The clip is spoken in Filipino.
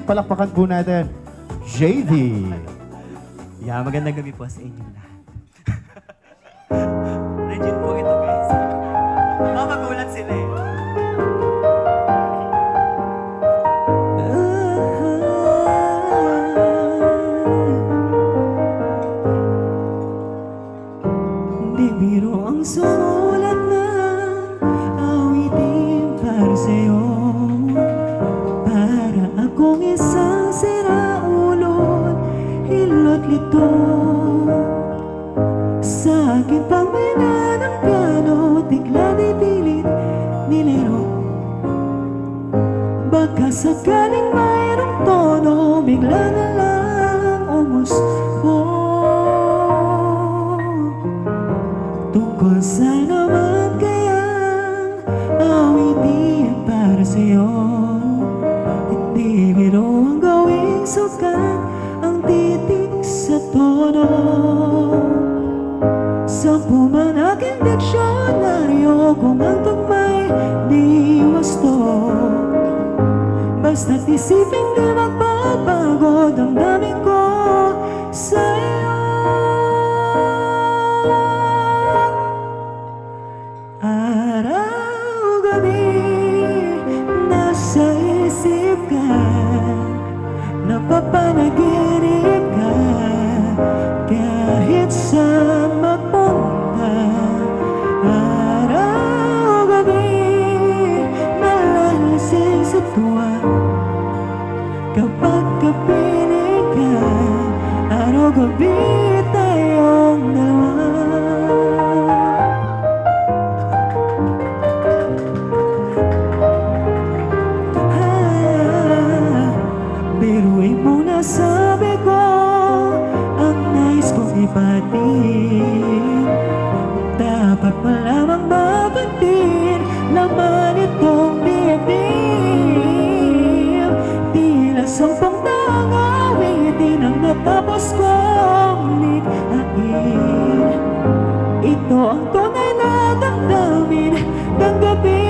Palakpakan po natin, JV. Yeah, magandang gabi po sa inyong lahat. Legit po ito, guys. Magulat sila eh. Di biro ang sumulat ng awitin para sa'yo, para akong isang siraulot, hilot lito. Sa akin pang mina ng piano, tigla di pilit nilero. Baka sakaling mayroong tono, bigla na lang umusbo. Tungkol sa naman kayang awitin para sa'yo, hindi biro ang gawing sukat ang titig sa tono. Sampu man aking diksyonaryo kung ang tugma'y di wasto. Basta't isipin di magbabago damdamin ko sa'yo. Araw-gabi nasa isip ka, napapanaginip ka, kahit saan magpunta. Araw-gabi nalalasing sa tuwa, kapag kapiling ka, araw-gabi tayong dalawa. Biruin mo na sabi ko ang nais kong ipatin. Dapat malamang mapantin laman itong bibig. Tila sampung taong awitin ang natapos kong likhain. Ito ang tunay na damdamin ng gabi